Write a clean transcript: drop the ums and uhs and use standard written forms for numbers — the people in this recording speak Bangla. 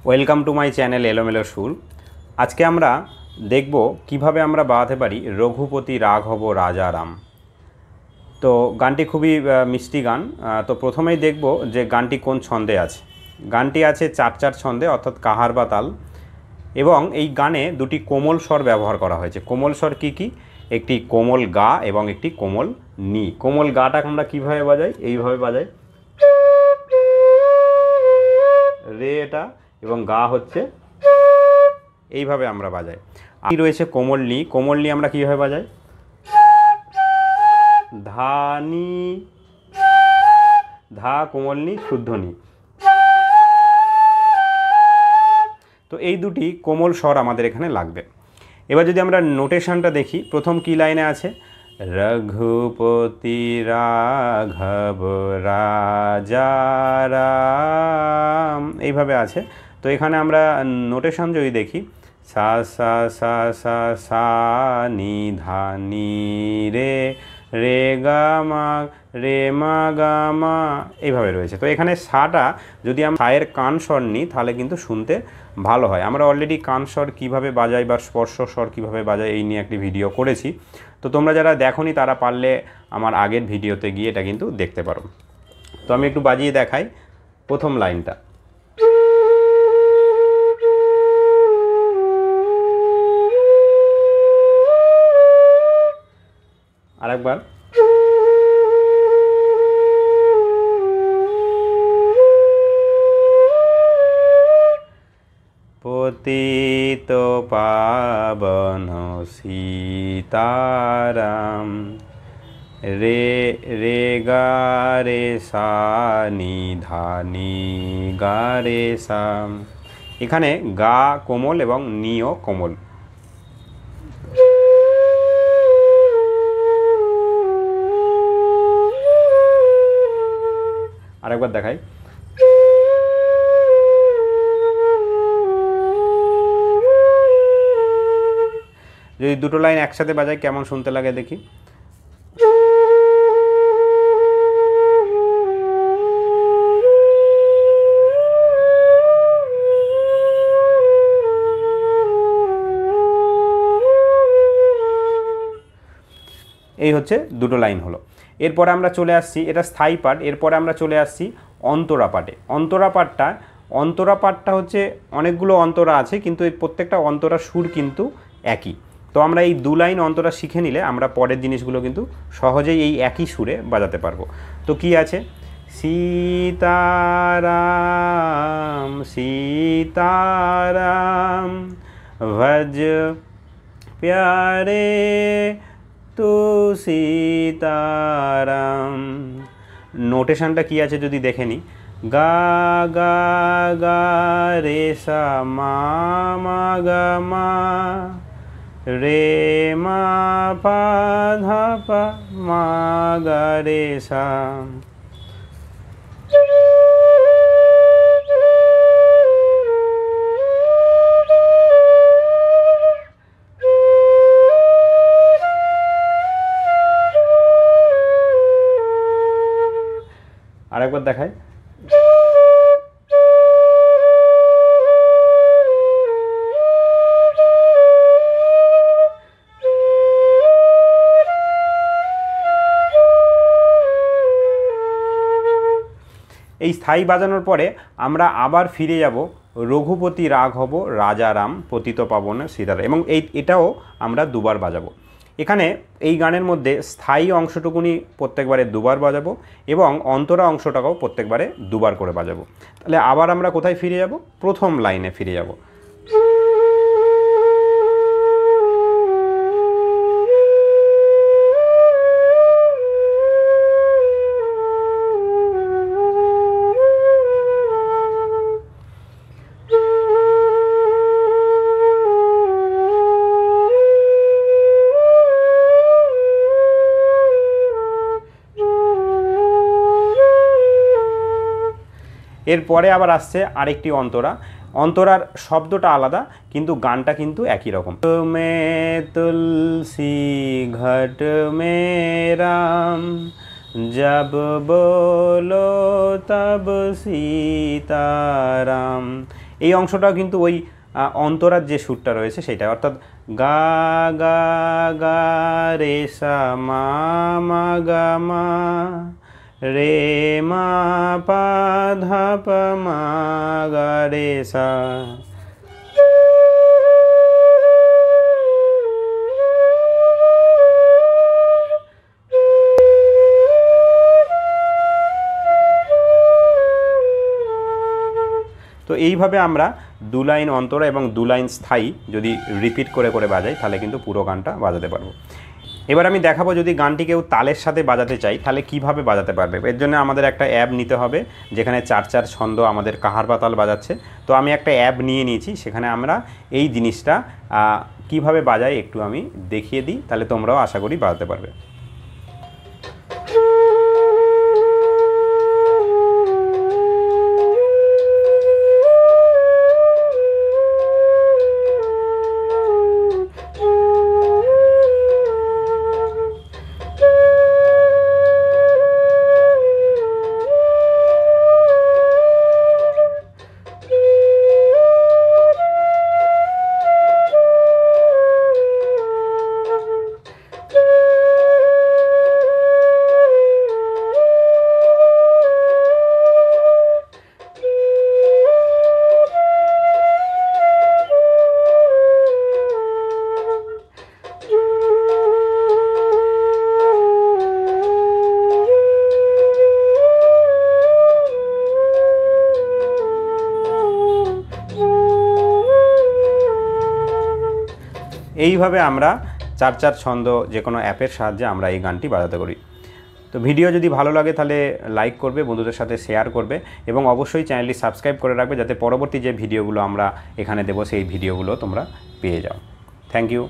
ওয়েলকাম টু মাই চ্যানেল এলোমেলো সুর। আজকে আমরা দেখব কিভাবে আমরা বাজাতে পারি রঘুপতি রাঘব রাজা রাম। তো গানটি খুবই মিষ্টি গান। তো প্রথমেই দেখব যে গানটি কোন ছন্দে আছে। গানটি আছে 4/4 ছন্দে, অর্থাৎ কাহার বা তাল, এবং এই গানে দুটি কোমল স্বর ব্যবহার করা হয়েছে। কোমল স্বর কী কী? একটি কোমল গা এবং একটি কোমল নি। কোমল গাটা আমরা কীভাবে বাজাই? এইভাবে বাজাই, রে এটা, এবং গা হচ্ছে এইভাবে আমরা বাজাই। আর রয়েছে কোমল নি। কোমল নি আমরা কীভাবে বাজাই? ধা নি, ধা কোমল নি, শুদ্ধ নি। তো এই দুটি কোমল স্বর আমাদের এখানে লাগবে। এবার যদি আমরা নোটেশনটা দেখি, প্রথম কি লাইনে আছে? রঘুপতি রাঘব রাজা রাম, এইভাবে আছে। তো এখানে আমরা নোটেশন যদি দেখি, সা সা সা সা সা নি ধা নি রে, রে গা মা, রে মা গা মা, এইভাবে রয়েছে। তো এখানে সাটা যদি আমরা সায়ের কান স্বর নিই তাহলে কিন্তু শুনতে ভালো হয়। আমরা অলরেডি কান স্বর কীভাবে বাজাই বা স্পর্শ স্বর কীভাবে বাজাই এই নিয়ে একটি ভিডিও করেছি। তো তোমরা যারা দেখোনি তারা পারলে আমার আগের ভিডিওতে গিয়ে এটা কিন্তু দেখতে পারো। তো আমি একটু বাজিয়ে দেখাই প্রথম লাইনটা। আরেকবার। পতিত পাবন সীতারাম, রে রে গা রে সা নি ধা নি গা রে সা। এখানে গা কোমল এবং নিও কোমল। আরেকবার দেখাই। যদি দুটো লাইন একসাথে বাজাই কেমন শুনতে লাগে দেখি। এই হচ্ছে দুটো লাইন হলো। এরপরে আমরা চলে আসছি, এটা স্থায়ী পাঠ। এরপরে আমরা চলে আসছি অন্তরা পাঠে। অন্তরা পাঠটা হচ্ছে অনেকগুলো অন্তরা আছে, কিন্তু এই প্রত্যেকটা অন্তরা সুর কিন্তু একই। তো আমরা এই দু লাইন অন্তরা শিখে নিলে আমরা পরের জিনিসগুলো কিন্তু সহজেই এই একই সুরে বাজাতে পারবো। তো কি আছে? সীতারাম সীতারাম ভজ প্যারে তু সীতারাম। নোটেশনটা কি আছে যদি দেখে নিই, গা গা গা রে সা মা মা গা মা, রে মা পা ধা পা মা গা রে সা। আরেকবার দেখাই। এই স্থায়ী বাজানোর পরে আমরা আবার ফিরে যাব রঘুপতি রাঘব রাজা রাম পতিত পাবন সীতারাম, এবং এটাও আমরা দুবার বাজাবো। এখানে এই গানের মধ্যে স্থায়ী অংশটুকুনি প্রত্যেকবারে দুবার বাজাবো এবং অন্তরা অংশটাকেও প্রত্যেকবারে দুবার করে বাজাবো। তাহলে আবার আমরা কোথায় ফিরে যাব? প্রথম লাইনে ফিরে যাব। এরপরে আবার আসছে আরেকটি অন্তরা। অন্তরার শব্দটা আলাদা কিন্তু গানটা কিন্তু একই রকম। মে তুলসী ঘট মে রাম, जब बोलो तब सीताराम। এই অংশটাও কিন্তু ওই অন্তরার যে সুরটা রয়েছে সেটা, অর্থাৎ গা গা গা রে সা মা মা গা মা রে মা পা ধা পা মা গা রে সা। তো এইভাবে আমরা 2 লাইন অন্তরা এবং 2 লাইন স্থায়ী যদি রিপিট করে করে বাজাই তাহলে কিন্তু পুরো গানটা বাজাতে পারবো। এবার আমি দেখাবো যদি গানটি কেউ তালের সাথে বাজাতে চাই তাহলে কিভাবে বাজাতে পারবে। এর জন্য আমাদের একটা অ্যাপ নিতে হবে যেখানে 4-4 ছন্দ আমাদের কাহার বা তাল বাজাচ্ছে। তো আমি একটা অ্যাপ নিয়ে নিয়েছি, সেখানে আমরা এই জিনিসটা কিভাবে বাজাই একটু আমি দেখিয়ে দিই, তাহলে তোমরাও আশা করি বাজাতে পারবে। এইভাবে আমরা 4-4 ছন্দ যে কোনো অ্যাপের সাহায্যে আমরা এই গানটি বাজাতে করি। তো ভিডিও যদি ভালো লাগে তাহলে লাইক করবে, বন্ধুদের সাথে শেয়ার করবে এবং অবশ্যই চ্যানেলটি সাবস্ক্রাইব করে রাখবে যাতে পরবর্তী যে ভিডিওগুলো আমরা এখানে দেবো সেই ভিডিওগুলো তোমরা পেয়ে যাও। Thank you.